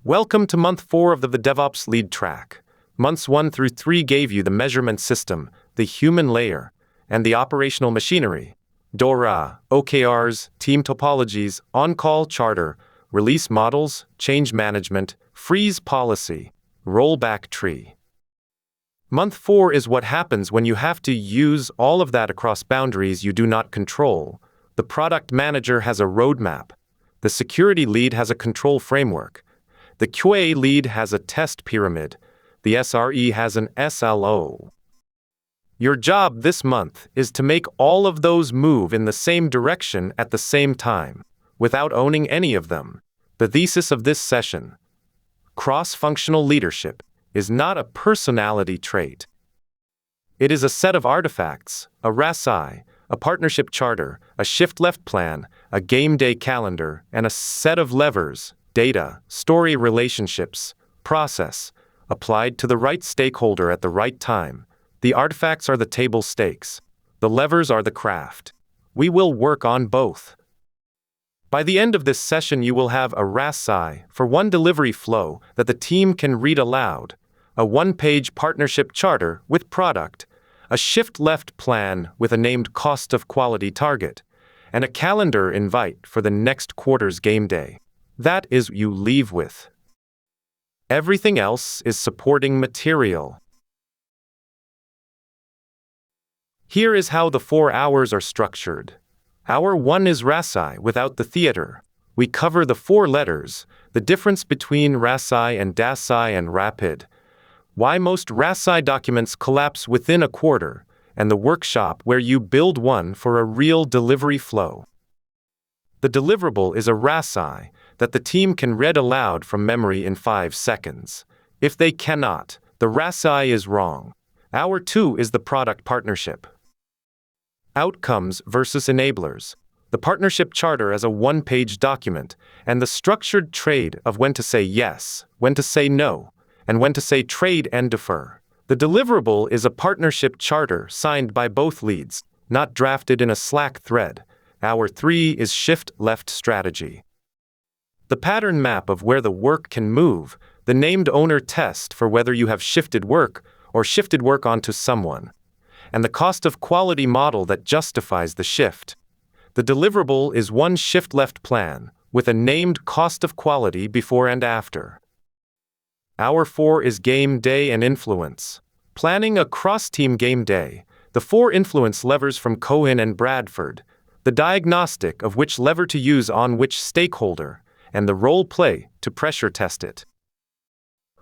Welcome to month 4 of the DevOps lead track. Months 1 through 3 gave you the measurement system, the human layer, and the operational machinery. DORA, OKRs, team topologies, on-call charter, release models, change management, freeze policy, rollback tree. Month 4 is what happens when you have to use all of that across boundaries you do not control. The product manager has a roadmap. The security lead has a control framework. The QA lead has a test pyramid. The SRE has an SLO. Your job this month is to make all of those move in the same direction at the same time, without owning any of them. The thesis of this session: cross-functional leadership is not a personality trait. It is a set of artifacts, a RACI, a partnership charter, a shift-left plan, a game day calendar, and a set of levers, data, story relationships, process, applied to the right stakeholder at the right time. The artifacts are the table stakes. The levers are the craft. We will work on both. By the end of this session, you will have a RACI for one delivery flow that the team can read aloud, a one-page partnership charter with product, a shift-left plan with a named cost of quality target, and a calendar invite for the next quarter's game day. That is what you leave with. Everything else is supporting material. Here is how the 4 hours are structured. Hour 1 is RACI without the theater. We cover the 4 letters, the difference between RACI and DACI and rapid, why most RACI documents collapse within a quarter, and the workshop where you build one for a real delivery flow. The deliverable is a RACI that the team can read aloud from memory in 5 seconds. If they cannot, the RACI is wrong. Hour 2 is the product partnership. Outcomes versus enablers. The partnership charter as a one-page document, and the structured trade of when to say yes, when to say no, and when to say trade and defer. The deliverable is a partnership charter signed by both leads, not drafted in a Slack thread. Hour 3 is shift-left strategy. The pattern map of where the work can move, the named owner test for whether you have shifted work or shifted work onto someone, and the cost of quality model that justifies the shift. The deliverable is one shift-left plan with a named cost of quality before and after. Hour 4 is game day and influence. Planning a cross-team game day, the 4 influence levers from Cohen and Bradford, the diagnostic of which lever to use on which stakeholder, and the role play to pressure test it.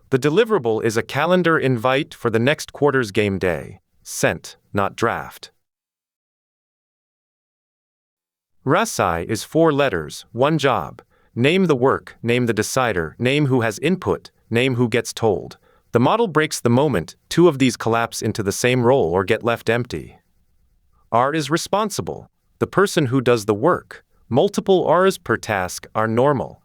The deliverable is a calendar invite for the next quarter's game day, sent, not draft. RACI is 4 letters, 1 job. Name the work, name the decider, name who has input, name who gets told. The model breaks the moment 2 of these collapse into the same role or get left empty. R is responsible, the person who does the work. Multiple Rs per task are normal.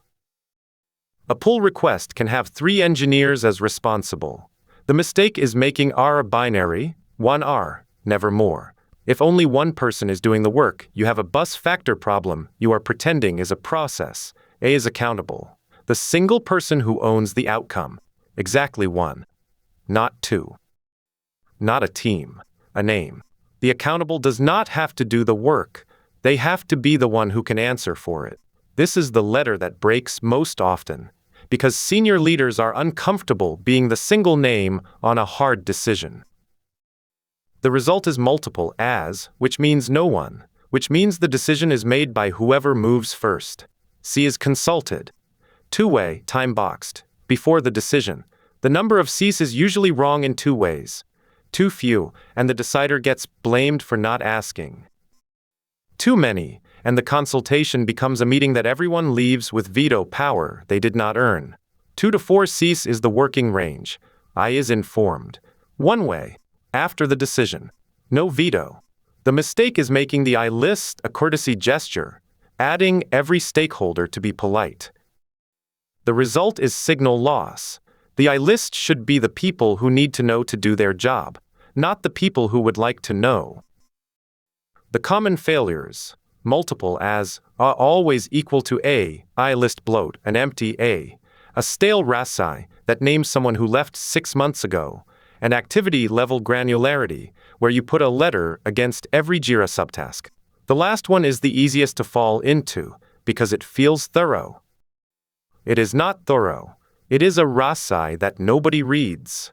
A pull request can have 3 engineers as responsible. The mistake is making R a binary, 1 R, never more. If only one person is doing the work, you have a bus factor problem you are pretending is a process. A is accountable. The single person who owns the outcome. Exactly 1. Not 2. Not a team. A name. The accountable does not have to do the work. They have to be the one who can answer for it. This is the letter that breaks most often, because senior leaders are uncomfortable being the single name on a hard decision. The result is multiple as, which means no one, which means the decision is made by whoever moves first. C is consulted. 2-way, time-boxed, before the decision. The number of Cs is usually wrong in 2 ways. Too few, and the decider gets blamed for not asking. Too many, and the consultation becomes a meeting that everyone leaves with veto power they did not earn. 2 to 4 Cs is the working range. I is informed. 1 way, after the decision. No veto. The mistake is making the I list a courtesy gesture, adding every stakeholder to be polite. The result is signal loss. The I list should be the people who need to know to do their job, not the people who would like to know. The common failures, multiple as, always equal to A, I list bloat, an empty A, a stale RACI that names someone who left 6 months ago, and activity-level granularity, where you put a letter against every JIRA subtask. The last one is the easiest to fall into, because it feels thorough. It is not thorough. It is a RACI that nobody reads.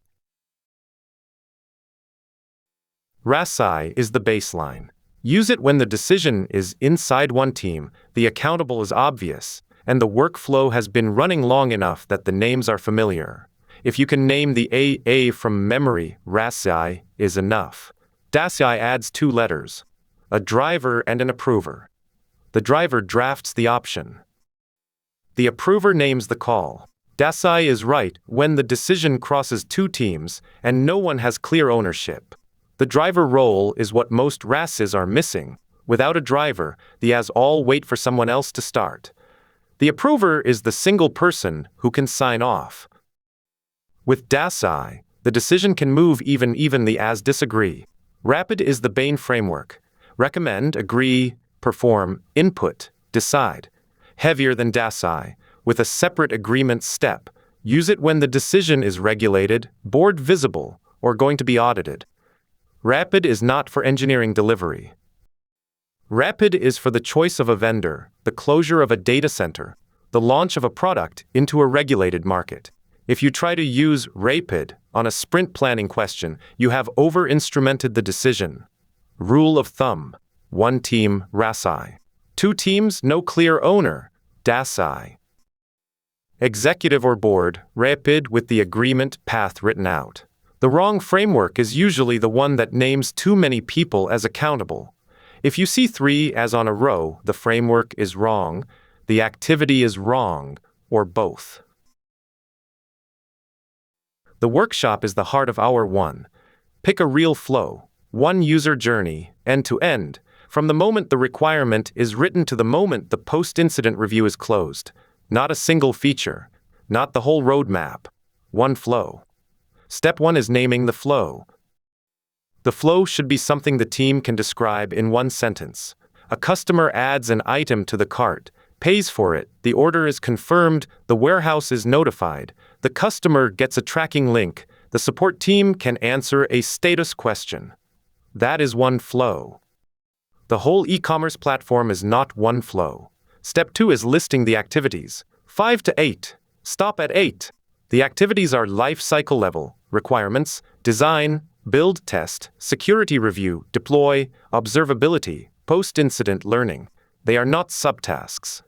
RACI is the baseline. Use it when the decision is inside one team, the accountable is obvious, and the workflow has been running long enough that the names are familiar. If you can name the AA from memory, RACI is enough. DACI adds 2 letters, a driver and an approver. The driver drafts the option. The approver names the call. DACI is right when the decision crosses 2 teams and no one has clear ownership. The driver role is what most RACIs are missing. Without a driver, the as all wait for someone else to start. The approver is the single person who can sign off. With DACI, the decision can move even the as disagree. Rapid is the Bain framework. Recommend, agree, perform, input, decide. Heavier than DACI, with a separate agreement step. Use it when the decision is regulated, board visible, or going to be audited. Rapid is not for engineering delivery. Rapid is for the choice of a vendor, the closure of a data center, the launch of a product into a regulated market. If you try to use rapid on a sprint planning question, you have over-instrumented the decision. Rule of thumb: 1 team, RACI. 2 teams, no clear owner, DACI. Executive or board, rapid with the agreement path written out. The wrong framework is usually the one that names too many people as accountable. If you see 3 as on a row, the framework is wrong, the activity is wrong, or both. The workshop is the heart of Hour 1. Pick a real flow, one user journey, end to end, from the moment the requirement is written to the moment the post-incident review is closed. Not a single feature, not the whole roadmap. One flow. Step 1 is naming the flow. The flow should be something the team can describe in 1 sentence. A customer adds an item to the cart, pays for it, the order is confirmed, the warehouse is notified, the customer gets a tracking link, the support team can answer a status question. That is one flow. The whole e-commerce platform is not one flow. Step 2 is listing the activities. 5 to 8. Stop at 8. The activities are life cycle level, requirements, design, build, test, security review, deploy, observability, post-incident learning. They are not subtasks.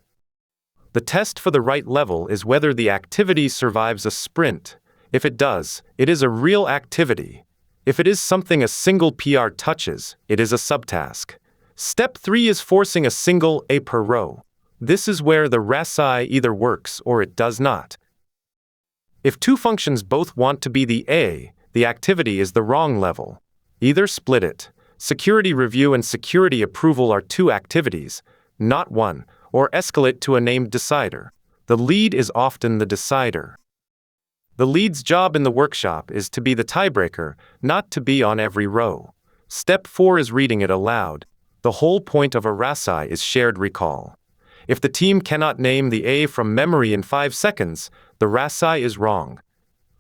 The test for the right level is whether the activity survives a sprint. If it does, it is a real activity. If it is something a single PR touches, it is a subtask. Step 3 is forcing a single A per row. This is where the RACI either works or it does not. If 2 functions both want to be the A, the activity is the wrong level. Either split it. Security review and security approval are 2 activities, not 1, or escalate to a named decider. The lead is often the decider. The lead's job in the workshop is to be the tiebreaker, not to be on every row. Step 4 is reading it aloud. The whole point of a RACI is shared recall. If the team cannot name the A from memory in 5 seconds, the RACI is wrong.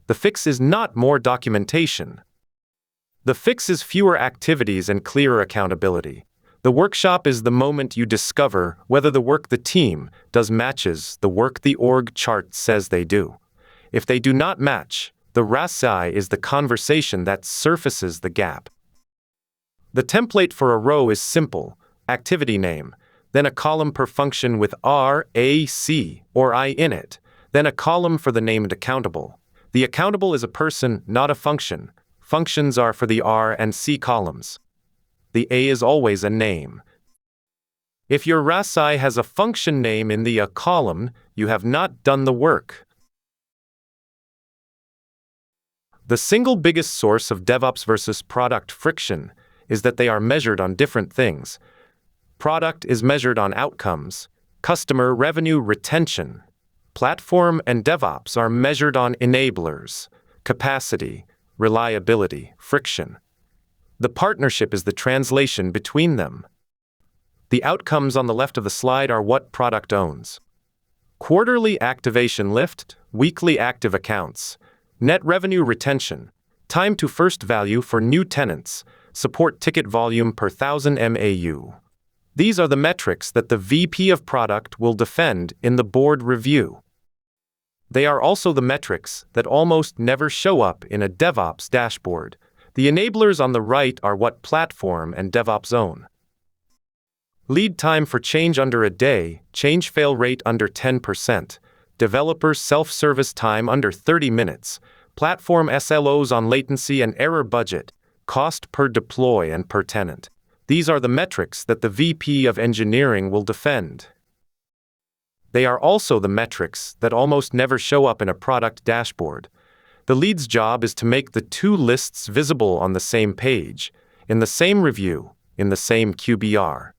The fix is not more documentation. The fix is fewer activities and clearer accountability. The workshop is the moment you discover whether the work the team does matches the work the org chart says they do. If they do not match, the RACI is the conversation that surfaces the gap. The template for a row is simple: activity name, then a column per function with RAC or I in it, then a column for the named accountable. The accountable is a person, not a function. Functions are for the R and C columns. The A is always a name. If your RACI has a function name in the A column, you have not done the work. The single biggest source of DevOps versus product friction is that they are measured on different things. Product is measured on outcomes, customer revenue retention. Platform and DevOps are measured on enablers, capacity, reliability, friction. The partnership is the translation between them. The outcomes on the left of the slide are what product owns. quarterly activation lift, weekly active accounts, net revenue retention, time to first value for new tenants, support ticket volume per 1,000 MAU. These are the metrics that the VP of Product will defend in the board review. They are also the metrics that almost never show up in a DevOps dashboard. The enablers on the right are what platform and DevOps own. Lead time for change under a day, change fail rate under 10%, developer self-service time under 30 minutes, platform SLOs on latency and error budget, cost per deploy and per tenant. These are the metrics that the VP of Engineering will defend. They are also the metrics that almost never show up in a product dashboard. The lead's job is to make the two lists visible on the same page, in the same review, in the same QBR.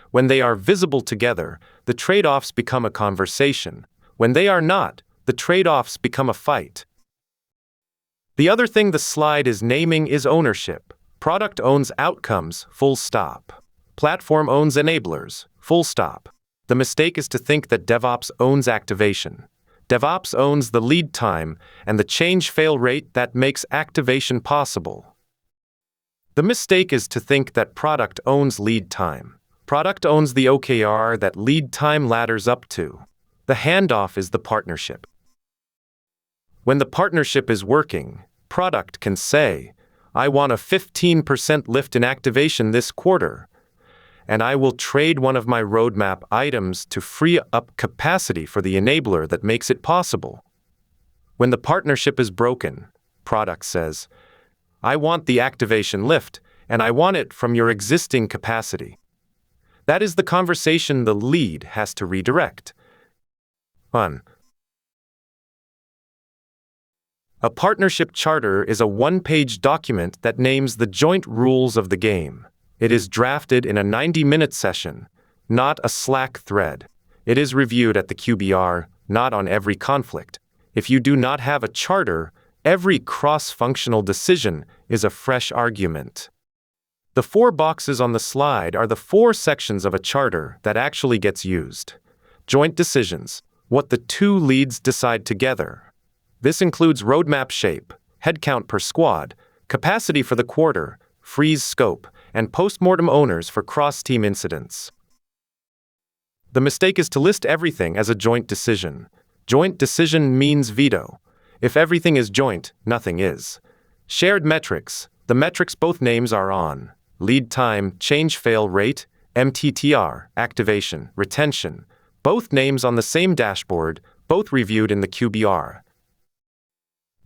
When they are visible together, the trade-offs become a conversation. When they are not, the trade-offs become a fight. The other thing the slide is naming is ownership. Product owns outcomes, full stop. Platform owns enablers, full stop. The mistake is to think that DevOps owns activation. DevOps owns the lead time and the change fail rate that makes activation possible. The mistake is to think that product owns lead time. Product owns the OKR that lead time ladders up to. The handoff is the partnership. When the partnership is working, product can say, I want a 15% lift in activation this quarter, and I will trade one of my roadmap items to free up capacity for the enabler that makes it possible. When the partnership is broken, product says, I want the activation lift, and I want it from your existing capacity. That is the conversation the lead has to redirect. 1. A partnership charter is a one-page document that names the joint rules of the game. It is drafted in a 90-minute session, not a Slack thread. It is reviewed at the QBR, not on every conflict. If you do not have a charter, every cross-functional decision is a fresh argument. The 4 boxes on the slide are the 4 sections of a charter that actually gets used. Joint decisions, what the two leads decide together. This includes roadmap shape, headcount per squad, capacity for the quarter, freeze scope, and postmortem owners for cross-team incidents. The mistake is to list everything as a joint decision. Joint decision means veto. If everything is joint, nothing is. Shared metrics, the metrics both names are on. Lead time, change fail rate, MTTR, activation, retention, both names on the same dashboard, both reviewed in the QBR.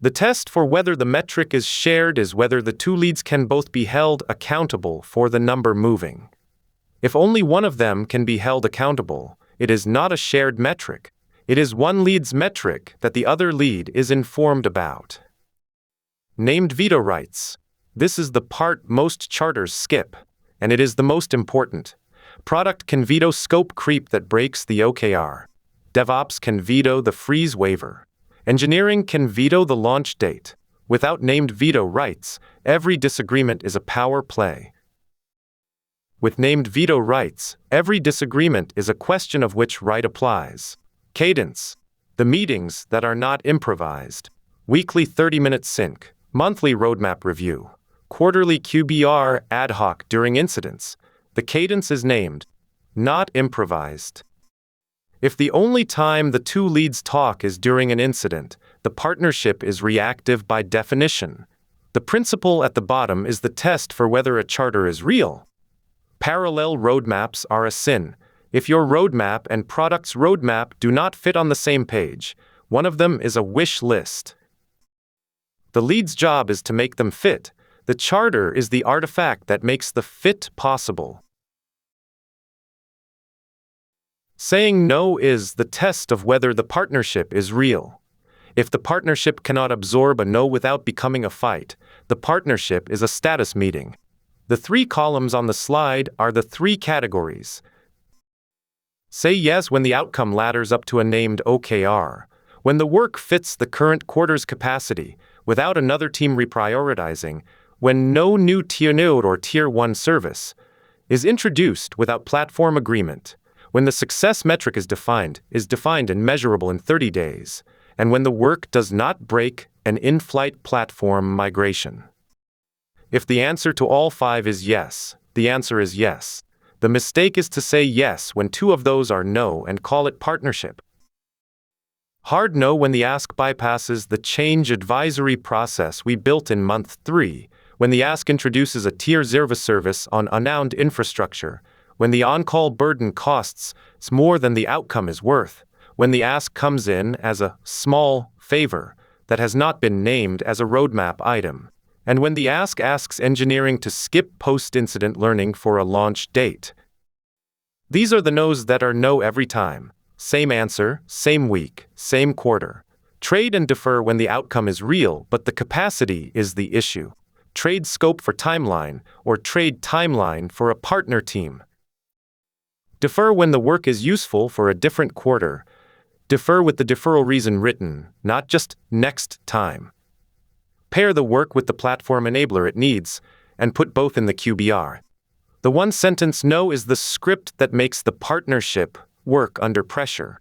The test for whether the metric is shared is whether the two leads can both be held accountable for the number moving. If only one of them can be held accountable, it is not a shared metric. It is one lead's metric that the other lead is informed about. Named veto rights. This is the part most charters skip, and it is the most important. Product can veto scope creep that breaks the OKR. DevOps can veto the freeze waiver. Engineering can veto the launch date. Without named veto rights, every disagreement is a power play. With named veto rights, every disagreement is a question of which right applies. Cadence. The meetings that are not improvised. Weekly 30-minute sync. Monthly roadmap review. Quarterly QBR ad hoc during incidents. The cadence is named, not improvised. If the only time the two leads talk is during an incident, the partnership is reactive by definition. The principle at the bottom is the test for whether a charter is real. Parallel roadmaps are a sin. If your roadmap and product's roadmap do not fit on the same page, one of them is a wish list. The lead's job is to make them fit. The charter is the artifact that makes the fit possible. Saying no is the test of whether the partnership is real. If the partnership cannot absorb a no without becoming a fight, the partnership is a status meeting. The 3 columns on the slide are the 3 categories. Say yes when the outcome ladders up to a named OKR, when the work fits the current quarter's capacity, without another team reprioritizing, when no new tier node or tier 1 service is introduced without platform agreement, When the success metric is defined and measurable in 30 days, and when the work does not break an in-flight platform migration. If the answer to all 5 is yes, the answer is yes. The mistake is to say yes when 2 of those are no and call it partnership. Hard no when the ask bypasses the change advisory process we built in month 3, when the ask introduces a tier 0 service on unowned infrastructure, when the on-call burden costs more than the outcome is worth, when the ask comes in as a small favor that has not been named as a roadmap item, and when the ask asks engineering to skip post-incident learning for a launch date. These are the no's that are no every time. Same answer, same week, same quarter. Trade and defer when the outcome is real, but the capacity is the issue. Trade scope for timeline, or trade timeline for a partner team. Defer when the work is useful for a different quarter. Defer with the deferral reason written, not just next time. Pair the work with the platform enabler it needs, and put both in the QBR. The one-sentence no is the script that makes the partnership work under pressure.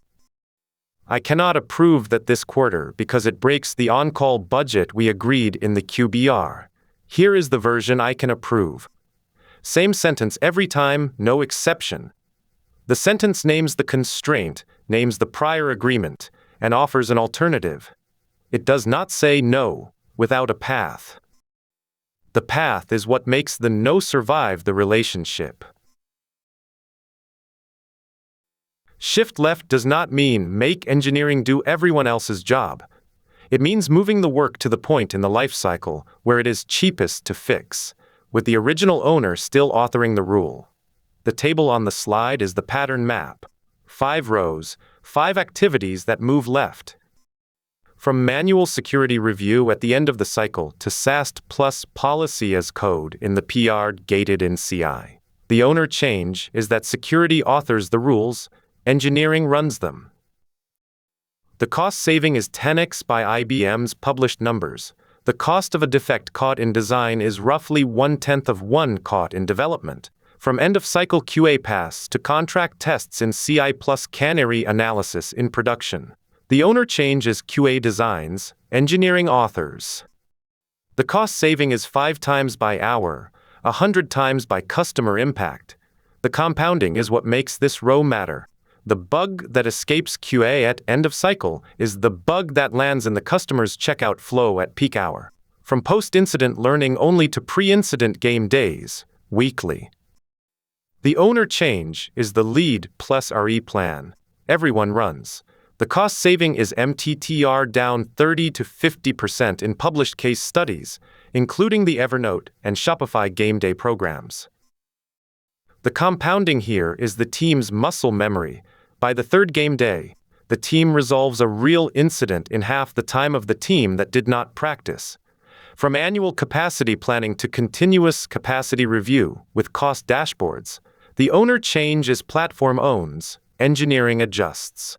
I cannot approve that this quarter because it breaks the on-call budget we agreed in the QBR. Here is the version I can approve. Same sentence every time, no exception. The sentence names the constraint, names the prior agreement, and offers an alternative. It does not say no without a path. The path is what makes the no survive the relationship. Shift left does not mean make engineering do everyone else's job. It means moving the work to the point in the life cycle where it is cheapest to fix, with the original owner still authoring the rule. The table on the slide is the pattern map. 5 rows, 5 activities that move left. From manual security review at the end of the cycle to SAST plus policy as code in the PR gated in CI. The owner change is that security authors the rules, engineering runs them. The cost saving is 10x by IBM's published numbers. The cost of a defect caught in design is roughly 1/10 of one caught in development. From end-of-cycle QA pass to contract tests in CI plus canary analysis in production. The owner change is QA designs, engineering authors. The cost saving is 5 times by hour, 100 times by customer impact. The compounding is what makes this row matter. The bug that escapes QA at end of cycle is the bug that lands in the customer's checkout flow at peak hour. From post-incident learning only to pre-incident game days, weekly. The owner change is the lead plus RE plan. Everyone runs. The cost saving is MTTR down 30 to 50% in published case studies, including the Evernote and Shopify game day programs. The compounding here is the team's muscle memory. By the 3rd game day, the team resolves a real incident in half the time of the team that did not practice. From annual capacity planning to continuous capacity review with cost dashboards, the owner change is platform owns, engineering adjusts.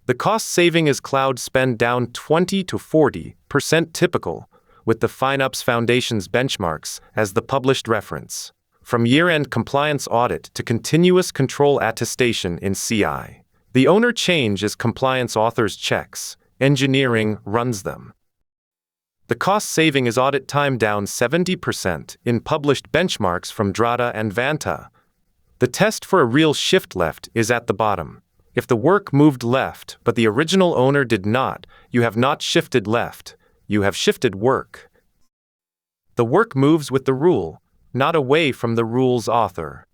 The cost saving is cloud spend down 20 to 40% typical, with the FinOps Foundation's benchmarks as the published reference. From year-end compliance audit to continuous control attestation in CI. The owner change is compliance authors checks, engineering runs them. The cost saving is audit time down 70% in published benchmarks from DORA and Vanta. The test for a real shift left is at the bottom. If the work moved left but the original owner did not, you have not shifted left, you have shifted work. The work moves with the rule, not away from the rule's author.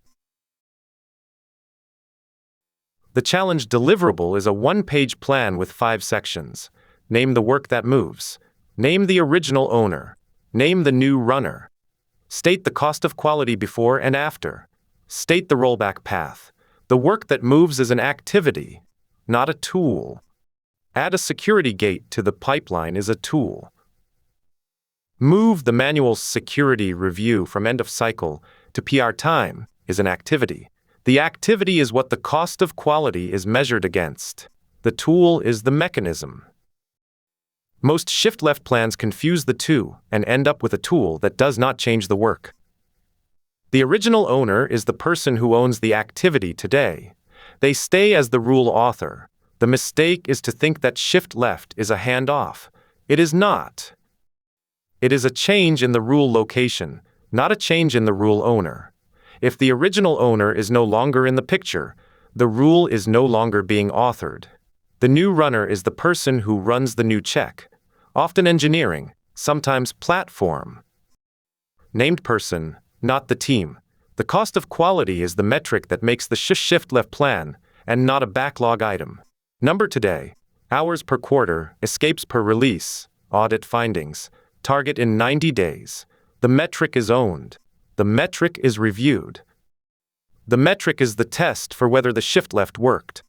The challenge deliverable is a 1-page plan with 5 sections. Name the work that moves. Name the original owner. Name the new runner. State the cost of quality before and after. State the rollback path. The work that moves is an activity, not a tool. Add a security gate to the pipeline is a tool. Move the manual security review from end of cycle to PR time is an activity. The activity is what the cost of quality is measured against. The tool is the mechanism. Most shift-left plans confuse the two and end up with a tool that does not change the work. The original owner is the person who owns the activity today. They stay as the rule author. The mistake is to think that shift left is a handoff. It is not. It is a change in the rule location, not a change in the rule owner. If the original owner is no longer in the picture, the rule is no longer being authored. The new runner is the person who runs the new check, often engineering, sometimes platform. Named person, not the team. The cost of quality is the metric that makes the shift left plan, and not a backlog item. Number today, hours per quarter, escapes per release, audit findings, target in 90 days. The metric is owned. The metric is reviewed. The metric is the test for whether the shift left worked.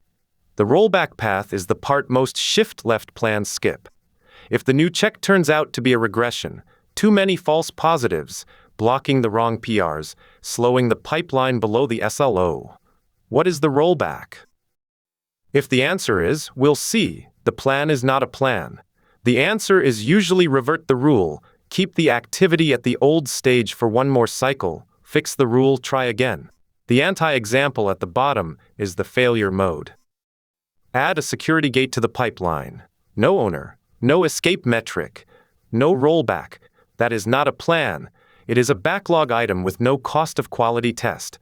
The rollback path is the part most shift left plans skip. If the new check turns out to be a regression, too many false positives, blocking the wrong PRs, slowing the pipeline below the SLO. What is the rollback? If the answer is, we'll see, the plan is not a plan. The answer is usually revert the rule, keep the activity at the old stage for one more cycle, fix the rule, try again. The anti-example at the bottom is the failure mode. Add a security gate to the pipeline. No owner, no escape metric, no rollback. That is not a plan. It is a backlog item with no cost of quality test.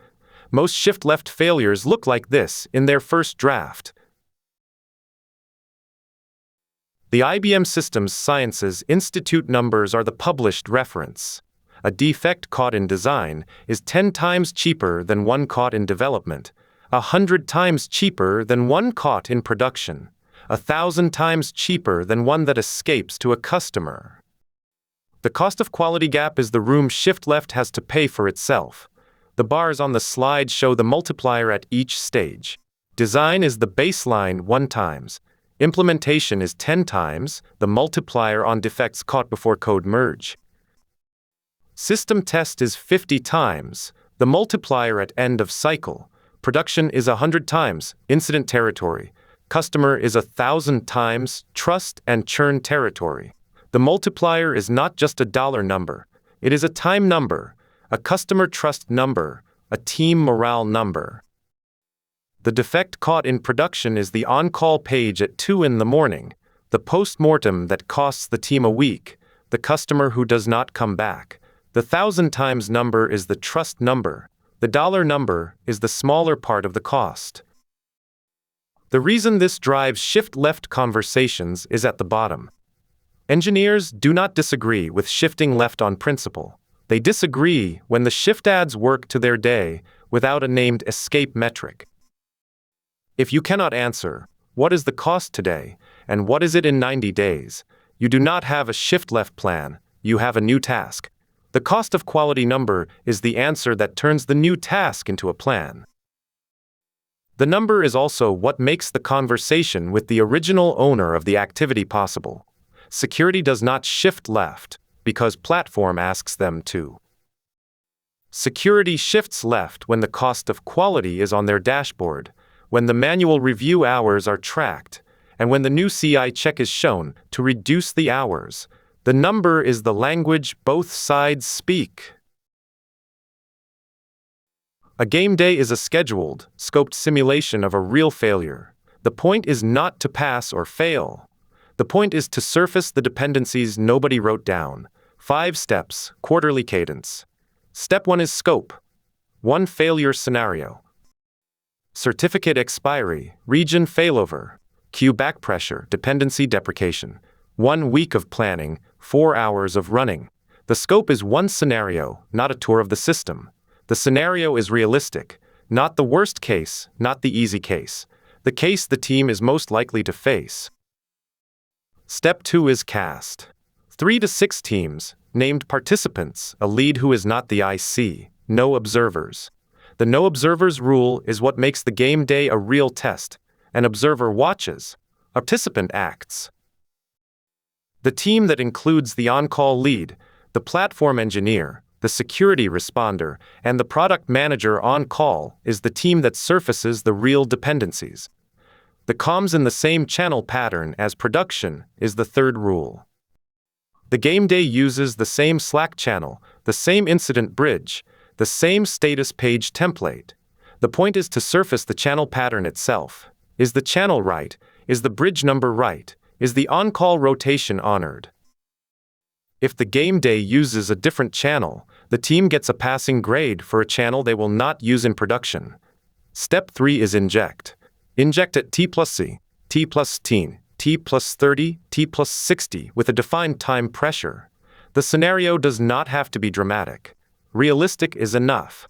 Most shift-left failures look like this in their first draft. The IBM Systems Sciences Institute numbers are the published reference. A defect caught in design is 10 times cheaper than one caught in development, 100 times cheaper than one caught in production, 1,000 times cheaper than one that escapes to a customer. The cost of quality gap is the room shift left has to pay for itself. The bars on the slide show the multiplier at each stage. Design is the baseline 1 times. Implementation is 10 times the multiplier on defects caught before code merge. System test is 50 times the multiplier at end of cycle. Production is 100 times incident territory. Customer is 1,000 times trust and churn territory. The multiplier is not just a dollar number. It is a time number, a customer trust number, a team morale number. The defect caught in production is the on-call page at 2 in the morning, the post-mortem that costs the team a week, the customer who does not come back. The 1,000 times number is the trust number. The dollar number is the smaller part of the cost. The reason this drives shift-left conversations is at the bottom. Engineers do not disagree with shifting left on principle. They disagree when the shift adds work to their day without a named escape metric. If you cannot answer, what is the cost today, and what is it in 90 days, you do not have a shift-left plan, you have a new task. The cost of quality number is the answer that turns the new task into a plan. The number is also what makes the conversation with the original owner of the activity possible. Security does not shift left, because platform asks them to. Security shifts left when the cost of quality is on their dashboard, when the manual review hours are tracked, and when the new CI check is shown to reduce the hours. The number is the language both sides speak. A game day is a scheduled, scoped simulation of a real failure. The point is not to pass or fail. The point is to surface the dependencies nobody wrote down. 5 steps, quarterly cadence. Step 1 is scope. 1 failure scenario. Certificate expiry, region failover, queue back pressure, dependency deprecation. 1 week of planning, 4 hours of running. The scope is 1 scenario, not a tour of the system. The scenario is realistic, not the worst case, not the easy case. The case the team is most likely to face. Step 2 is cast. 3 to 6 teams, named participants, a lead who is not the IC, no observers. The no observers rule is what makes the game day a real test. An observer watches, a participant acts. The team that includes the on-call lead, the platform engineer, the security responder, and the product manager on call is the team that surfaces the real dependencies. The comms in the same channel pattern as production is the third rule. The game day uses the same Slack channel, the same incident bridge, the same status page template. The point is to surface the channel pattern itself. Is the channel right? Is the bridge number right? Is the on-call rotation honored? If the game day uses a different channel, the team gets a passing grade for a channel they will not use in production. Step 3 is inject. Inject at T plus C, T plus 10, T plus 30, T plus 60 with a defined time pressure. The scenario does not have to be dramatic. Realistic is enough.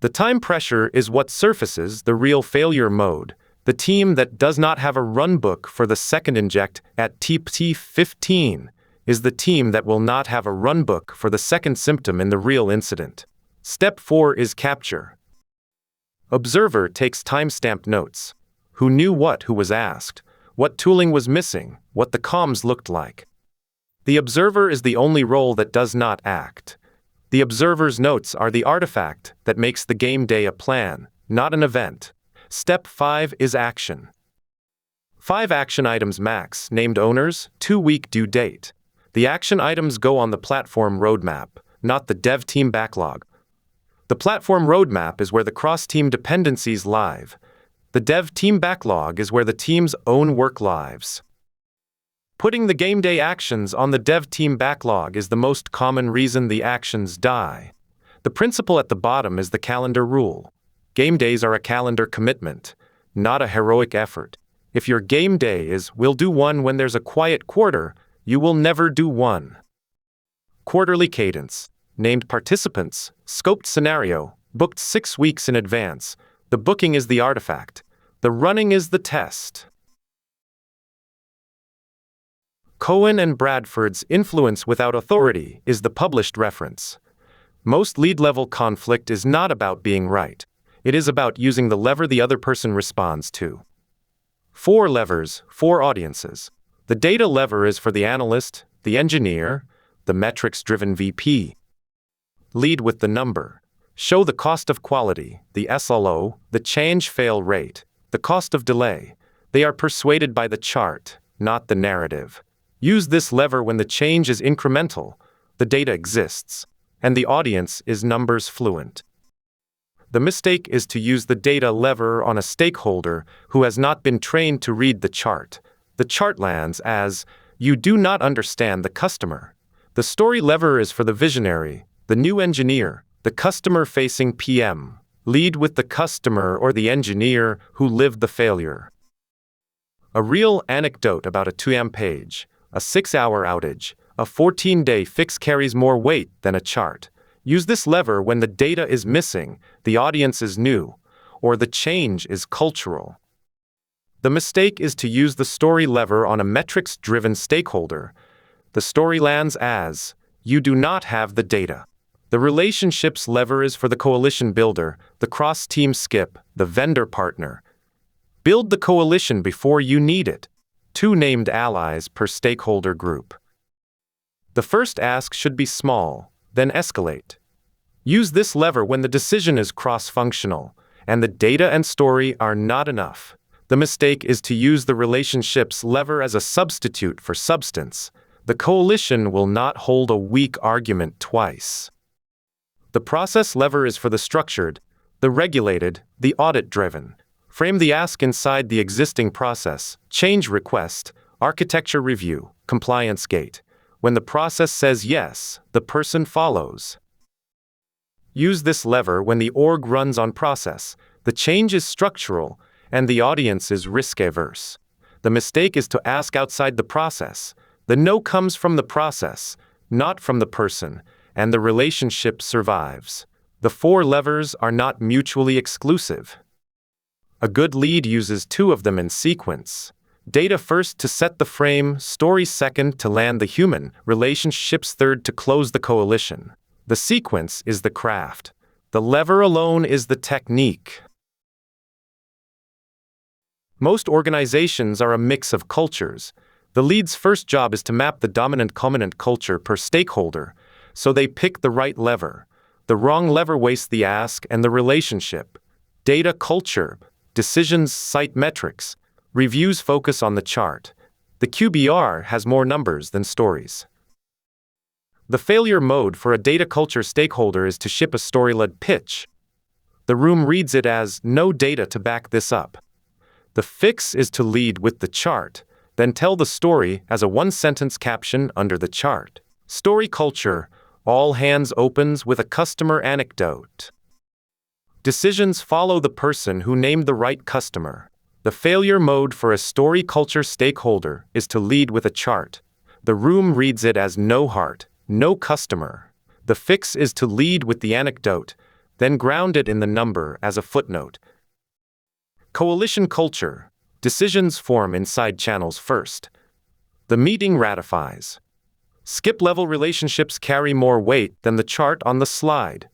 The time pressure is what surfaces the real failure mode. The team that does not have a runbook for the second inject at T15 is the team that will not have a runbook for the second symptom in the real incident. Step 4 is capture. Observer takes timestamp notes. Who knew what, who was asked, what tooling was missing, what the comms looked like. The observer is the only role that does not act. The observer's notes are the artifact that makes the game day a plan, not an event. Step 5 is action. 5 action items max, named owners, 2-week due date. The action items go on the platform roadmap, not the dev team backlog. The platform roadmap is where the cross-team dependencies live. The dev team backlog is where the team's own work lives. Putting the game day actions on the dev team backlog is the most common reason the actions die. The principle at the bottom is the calendar rule. Game days are a calendar commitment, not a heroic effort. If your game day is, we'll do one when there's a quiet quarter, you will never do one. Quarterly cadence. Named participants, scoped scenario, booked 6 weeks in advance. The booking is the artifact. The running is the test. Cohen and Bradford's influence without authority is the published reference. Most lead-level conflict is not about being right. It is about using the lever the other person responds to. 4 levers, 4 audiences. The data lever is for the analyst, the engineer, the metrics-driven VP. Lead with the number. Show the cost of quality, the SLO, the change fail rate, the cost of delay. They are persuaded by the chart, not the narrative. Use this lever when the change is incremental, the data exists, and the audience is numbers fluent. The mistake is to use the data lever on a stakeholder who has not been trained to read the chart. The chart lands as, you do not understand the customer. The story lever is for the visionary, the new engineer, the customer-facing PM. Lead with the customer or the engineer who lived the failure. A real anecdote about a 2am page, a 6-hour outage, a 14-day fix carries more weight than a chart. Use this lever when the data is missing, the audience is new, or the change is cultural. The mistake is to use the story lever on a metrics-driven stakeholder. The story lands as, you do not have the data. The relationships lever is for the coalition builder, the cross-team skip, the vendor partner. Build the coalition before you need it. 2 named allies per stakeholder group. The first ask should be small, then escalate. Use this lever when the decision is cross-functional, and the data and story are not enough. The mistake is to use the relationships lever as a substitute for substance. The coalition will not hold a weak argument twice. The process lever is for the structured, the regulated, the audit-driven. Frame the ask inside the existing process, change request, architecture review, compliance gate. When the process says yes, the person follows. Use this lever when the org runs on process, the change is structural, and the audience is risk-averse. The mistake is to ask outside the process. The no comes from the process, not from the person, and the relationship survives. The 4 levers are not mutually exclusive. A good lead uses 2 of them in sequence. Data first to set the frame, story second to land the human, relationships third to close the coalition. The sequence is the craft. The lever alone is the technique. Most organizations are a mix of cultures. The lead's first job is to map the dominant-culminant culture per stakeholder, so they pick the right lever. The wrong lever wastes the ask and the relationship. Data culture, decisions cite metrics, reviews focus on the chart. The QBR has more numbers than stories. The failure mode for a data culture stakeholder is to ship a story-led pitch. The room reads it as no data to back this up. The fix is to lead with the chart, then tell the story as a one-sentence caption under the chart. Story culture. All hands opens with a customer anecdote. Decisions follow the person who named the right customer. The failure mode for a story culture stakeholder is to lead with a chart. The room reads it as no heart, no customer. The fix is to lead with the anecdote, then ground it in the number as a footnote. Coalition culture. Decisions form inside channels first. The meeting ratifies. Skip-level relationships carry more weight than the chart on the slide.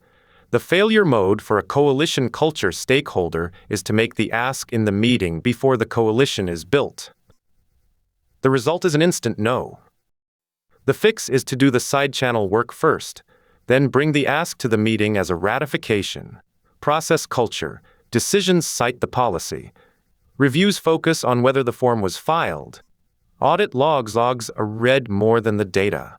The failure mode for a coalition culture stakeholder is to make the ask in the meeting before the coalition is built. The result is an instant no. The fix is to do the side channel work first, then bring the ask to the meeting as a ratification. Process culture. Decisions cite the policy. Reviews focus on whether the form was filed. Audit logs are read more than the data.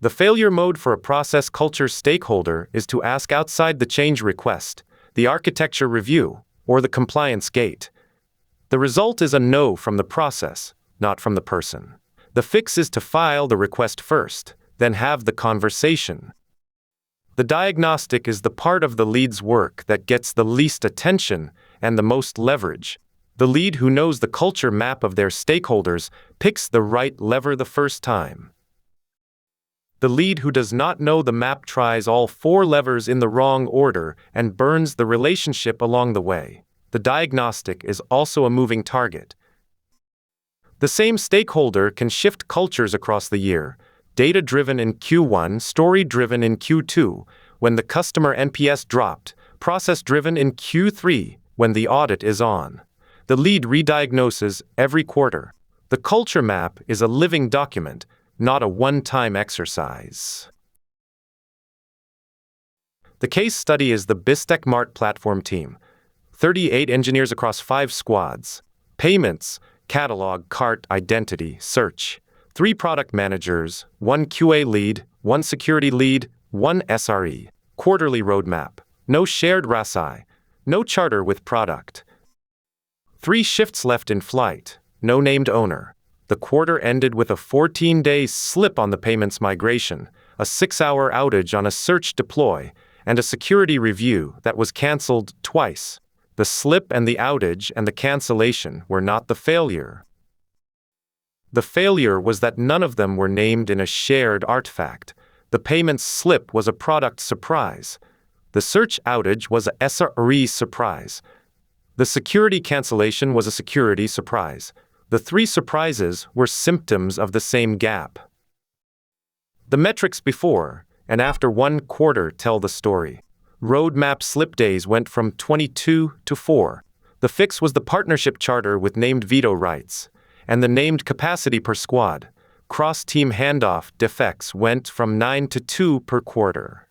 The failure mode for a process culture stakeholder is to ask outside the change request, the architecture review, or the compliance gate. The result is a no from the process, not from the person. The fix is to file the request first, then have the conversation. The diagnostic is the part of the lead's work that gets the least attention and the most leverage. The lead who knows the culture map of their stakeholders picks the right lever the first time. The lead who does not know the map tries all 4 levers in the wrong order and burns the relationship along the way. The diagnostic is also a moving target. The same stakeholder can shift cultures across the year, data-driven in Q1, story-driven in Q2, when the customer NPS dropped, process-driven in Q3, when the audit is on. The lead rediagnoses every quarter. The culture map is a living document, not a one-time exercise. The case study is the BISTEC Mart platform team. 38 engineers across 5 squads. Payments, catalog, cart, identity, search. 3 product managers, 1 QA lead, 1 security lead, 1 SRE. Quarterly roadmap. No shared RACI. No charter with product. 3 shifts left in flight. No named owner. The quarter ended with a 14-day slip on the payments migration, a 6-hour outage on a search deploy, and a security review that was canceled twice. The slip and the outage and the cancellation were not the failure. The failure was that none of them were named in a shared artifact. The payments slip was a product surprise. The search outage was a SRE surprise. The security cancellation was a security surprise. The 3 surprises were symptoms of the same gap. The metrics before and after 1 quarter tell the story. Roadmap slip days went from 22 to 4. The fix was the partnership charter with named veto rights, and the named capacity per squad. Cross-team handoff defects went from 9 to 2 per quarter.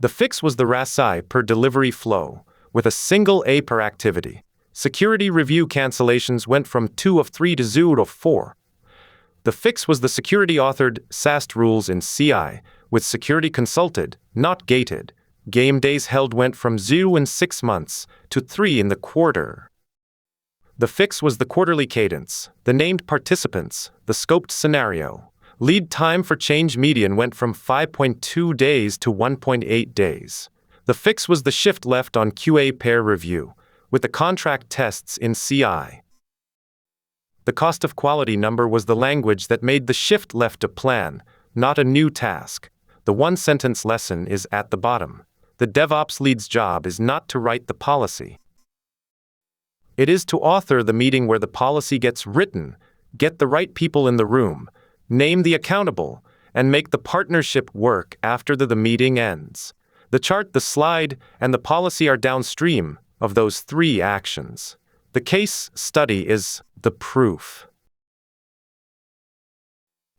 The fix was the RACI per delivery flow, with a single A per activity. Security review cancellations went from 2 of 3 to 0 of 4. The fix was the security-authored SAST rules in CI, with security consulted, not gated. Game days held went from 0 in 6 months to 3 in the quarter. The fix was the quarterly cadence, the named participants, the scoped scenario. Lead time for change median went from 5.2 days to 1.8 days. The fix was the shift left on QA pair review, with the contract tests in CI. The cost of quality number was the language that made the shift left a plan, not a new task. The one-sentence lesson is at the bottom. The DevOps lead's job is not to write the policy. It is to author the meeting where the policy gets written, get the right people in the room, name the accountable, and make the partnership work after the meeting ends. The chart, the slide, and the policy are downstream of those 3 actions. The case study is the proof.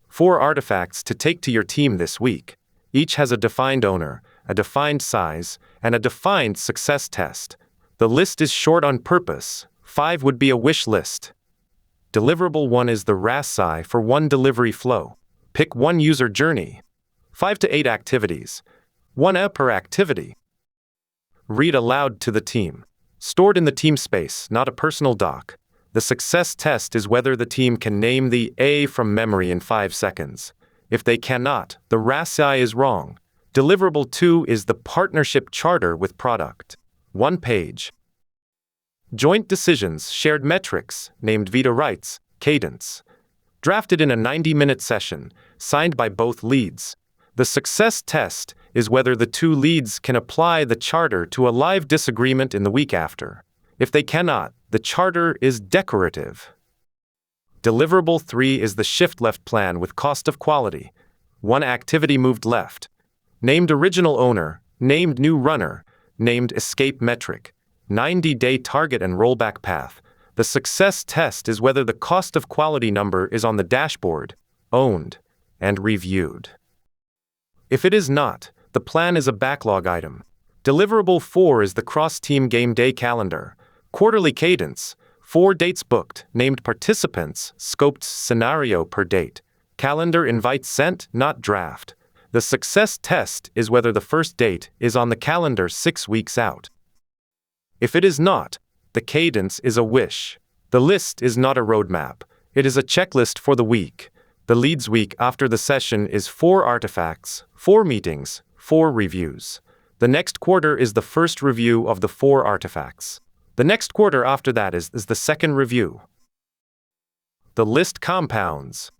4 artifacts to take to your team this week. Each has a defined owner, a defined size, and a defined success test. The list is short on purpose. 5 would be a wish list. Deliverable 1 is the RACI for 1 delivery flow. Pick 1 user journey. 5 to 8 activities. 1 per activity. Read aloud to the team. Stored in the team space, not a personal doc. The success test is whether the team can name the A from memory in 5 seconds. If they cannot, the RACI is wrong. Deliverable 2 is the partnership charter with product. 1 page. Joint decisions, shared metrics, named veto rights, cadence. Drafted in a 90-minute session, signed by both leads. The success test is whether the 2 leads can apply the charter to a live disagreement in the week after. If they cannot, the charter is decorative. Deliverable 3 is the shift left plan with cost of quality. 1 activity moved left. Named original owner, named new runner, named escape metric. 90-day target and rollback path. The success test is whether the cost of quality number is on the dashboard, owned, and reviewed. If it is not, the plan is a backlog item. Deliverable 4 is the cross-team game day calendar. Quarterly cadence, 4 dates booked, named participants, scoped scenario per date. Calendar invite sent, not draft. The success test is whether the first date is on the calendar 6 weeks out. If it is not, the cadence is a wish. The list is not a roadmap. It is a checklist for the week. The leads week after the session is 4 artifacts, 4 meetings, 4 reviews. The next quarter is the first review of the 4 artifacts. The next quarter after that is the second review. The list compounds.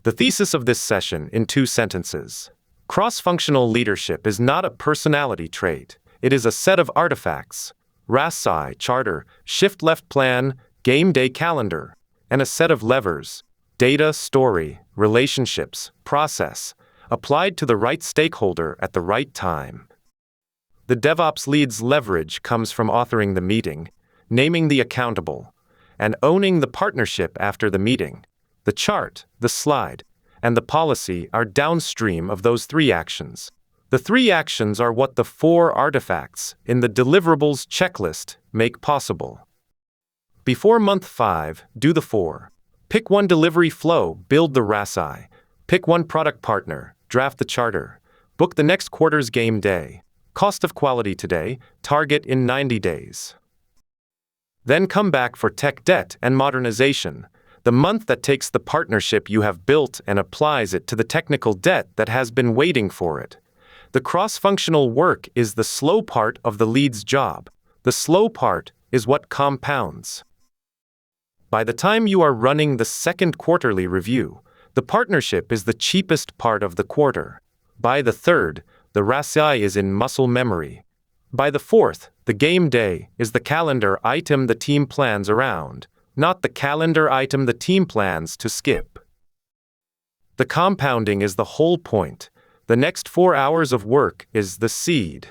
The thesis of this session in 2 sentences. Cross-functional leadership is not a personality trait. It is a set of artifacts, RACI, charter, shift left plan, game day calendar, and a set of levers, data, story, relationships, process, applied to the right stakeholder at the right time. The DevOps lead's leverage comes from authoring the meeting, naming the accountable, and owning the partnership after the meeting. The chart, the slide, and the policy are downstream of those 3 actions. The 3 actions are what the 4 artifacts in the deliverables checklist make possible. Before month 5, do the 4. Pick 1 delivery flow, build the RACI. Pick 1 product partner, draft the charter. Book the next quarter's game day. Cost of quality today, target in 90 days. Then come back for tech debt and modernization. The month that takes the partnership you have built and applies it to the technical debt that has been waiting for it. The cross-functional work is the slow part of the lead's job. The slow part is what compounds. By the time you are running the second quarterly review, the partnership is the cheapest part of the quarter. By the third, the RACI is in muscle memory. By the fourth, the game day is the calendar item the team plans around, not the calendar item the team plans to skip. The compounding is the whole point. The next 4 hours of work is the seed.